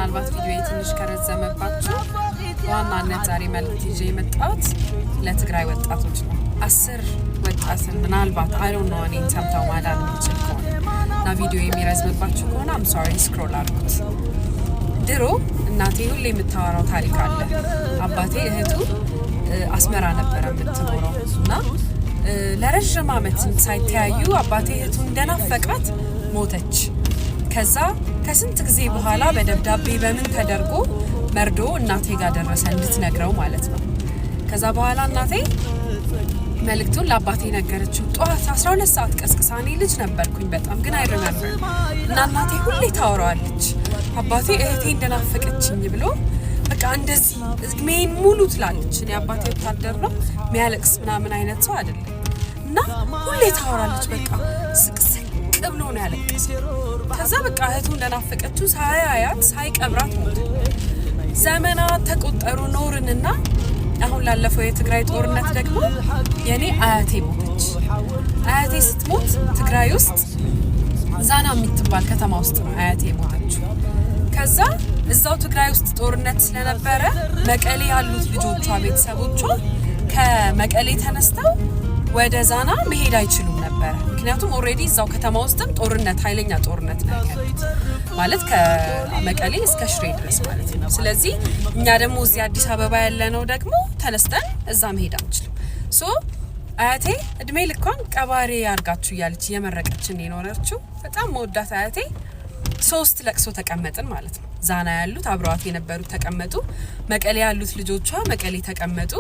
ምናልባት ቪዲዮ ትንሽ ከረዘመባችሁ ዋናነት ዛሬ መልእክት ይዤ የመጣሁት ለትግራይ ወጣቶች ነው። 10 ወጣትን ምናልባት አይ ዶንት ኖ እኔን ሰምተው ማዳን የሚችል ከሆነ እና ቪዲዮ የሚረዝምባችሁ ከሆነ አም ሶሪ ስክሮል አድርጉት። ድሮ እናቴ ሁሌ የምታወራው ታሪክ አለ። አባቴ እህቱ አስመራ ነበረ የምትኖረው እና ለረጅም ዓመት ሳይተያዩ አባቴ እህቱን እንደናፈቃት ሞተች። ከዛ ከስንት ጊዜ በኋላ በደብዳቤ በምን ተደርጎ መርዶ እናቴ ጋር ደረሰ እንድትነግረው ማለት ነው። ከዛ በኋላ እናቴ መልእክቱን ለአባቴ ነገረችው። ጠዋት 12 ሰዓት ቀስቅሳኔ ልጅ ነበርኩኝ በጣም ግን አይ ሪሜምበር እና እናቴ ሁሌ ታወራዋለች አባቴ እህቴ እንደናፈቀችኝ ብሎ በቃ እንደዚህ እድሜን ሙሉ ትላለች። እኔ አባቴ ወታደር ነው የሚያለቅስ ምናምን አይነት ሰው አይደለም እና ሁሌ ታወራለች በቃ ስቅስቅ ብሎ ነው ያለቀሰው። ከዛ በቃ እህቱ እንደናፈቀችው ሳያያት ሳይቀብራት ሞተ። ዘመናት ተቆጠሩ ኖርንና አሁን ላለፈው የትግራይ ጦርነት ደግሞ የኔ አያቴ ሞተች። አያቴ ስትሞት ትግራይ ውስጥ ዛና የምትባል ከተማ ውስጥ ነው አያቴ ሞተችው። ከዛ እዛው ትግራይ ውስጥ ጦርነት ስለነበረ መቀሌ ያሉት ልጆቿ ቤተሰቦቿ ከመቀሌ ተነስተው ወደ ዛና መሄድ አይችሉም ነበር። ምክንያቱም ኦሬዲ እዛው ከተማ ውስጥም ጦርነት ኃይለኛ ጦርነት ነው ያለው ማለት ከመቀሌ እስከ ሽሬ ድረስ ማለት ነው። ስለዚህ እኛ ደግሞ እዚህ አዲስ አበባ ያለነው ደግሞ ተነስተን እዛ መሄድ አንችልም። ሶ አያቴ እድሜ ልኳን ቀባሪ ያርጋችሁ እያለች የመረቀችን የኖረችው በጣም መወዳት አያቴ 3 ለቅሶ ተቀመጥን ማለት ነው። ዛና ያሉት አብረዋት የነበሩት ተቀመጡ፣ መቀሌ ያሉት ልጆቿ መቀሌ ተቀመጡ።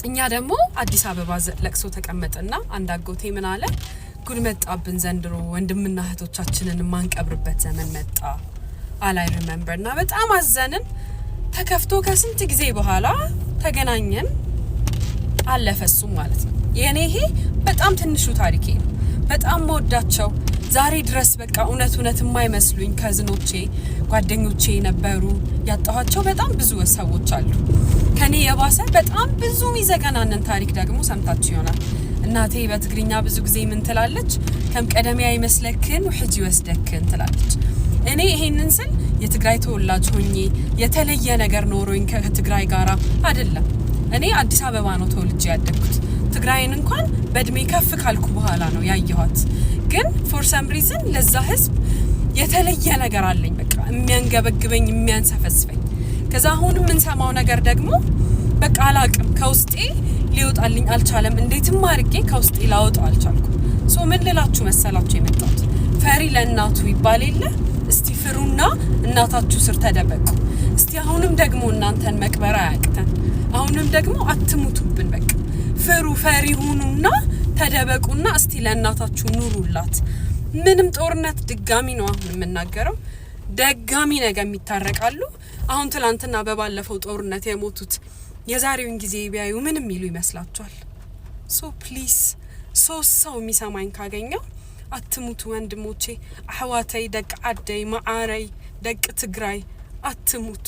እኛ ደግሞ አዲስ አበባ ለቅሶ ተቀመጥና አንድ አጎቴ ምን አለ ጉድ መጣብን ዘንድሮ ወንድምና እህቶቻችንን ማንቀብርበት ዘመን መጣ አላይ ሪሜምበርና በጣም አዘንን። ተከፍቶ ከስንት ጊዜ በኋላ ተገናኘን አለፈሱም ማለት ነው። የኔ ይሄ በጣም ትንሹ ታሪኬ ነው። በጣም ወዳቸው ዛሬ ድረስ በቃ እውነት የማይመስሉኝ ከዝኖቼ ጓደኞቼ ነበሩ። ያጣኋቸው በጣም ብዙ ሰዎች አሉ። ከኔ የባሰ በጣም ብዙ ይዘገናነን ታሪክ ደግሞ ሰምታችሁ ይሆናል። እናቴ በትግርኛ ብዙ ጊዜ ምን ትላለች? ከም ቀደሚያ ይመስለክን ወሕጂ ወስደክን ትላለች። እኔ ይሄንን ስል የትግራይ ተወላጅ ሆኜ የተለየ ነገር ኖሮኝ ከትግራይ ጋራ አይደለም። እኔ አዲስ አበባ ነው ተወልጄ ያደግኩት። ትግራይን እንኳን በእድሜ ከፍ ካልኩ በኋላ ነው ያየኋት። ግን ፎር ሰም ሪዝን ለዛ ህዝብ የተለየ ነገር አለኝ በቃ የሚያንገበግበኝ የሚያንሰፈስፈኝ። ከዛ አሁን ምን ሰማው ነገር ደግሞ በቃ አላቅም ከውስጤ ሊወጣልኝ አልቻለም። እንዴትም አድርጌ ከውስጤ ላወጣው አልቻልኩም። ሶ ምን ልላችሁ መሰላችሁ የመጣሁት ፈሪ ለእናቱ ይባል የለ እስቲ ፍሩና እናታችሁ ስር ተደበቁ። እስቲ አሁንም ደግሞ እናንተን መቅበር አያቅተን። አሁንም ደግሞ አትሙቱብን በቃ ፍሩ ፈሪ ሁኑና ተደበቁና እስቲ ለእናታችሁ ኑሩላት። ምንም ጦርነት ድጋሚ ነው አሁን የምናገረው ደጋሚ ነገር የሚታረቃሉ። አሁን ትላንትና በባለፈው ጦርነት የሞቱት የዛሬውን ጊዜ ቢያዩ ምንም ይሉ ይመስላችኋል? ሶ ፕሊዝ ሰው የሚሰማኝ ካገኘው አትሙቱ ወንድሞቼ፣ አህዋተይ ደቅ አደይ ማዓረይ ደቅ ትግራይ አትሙቱ።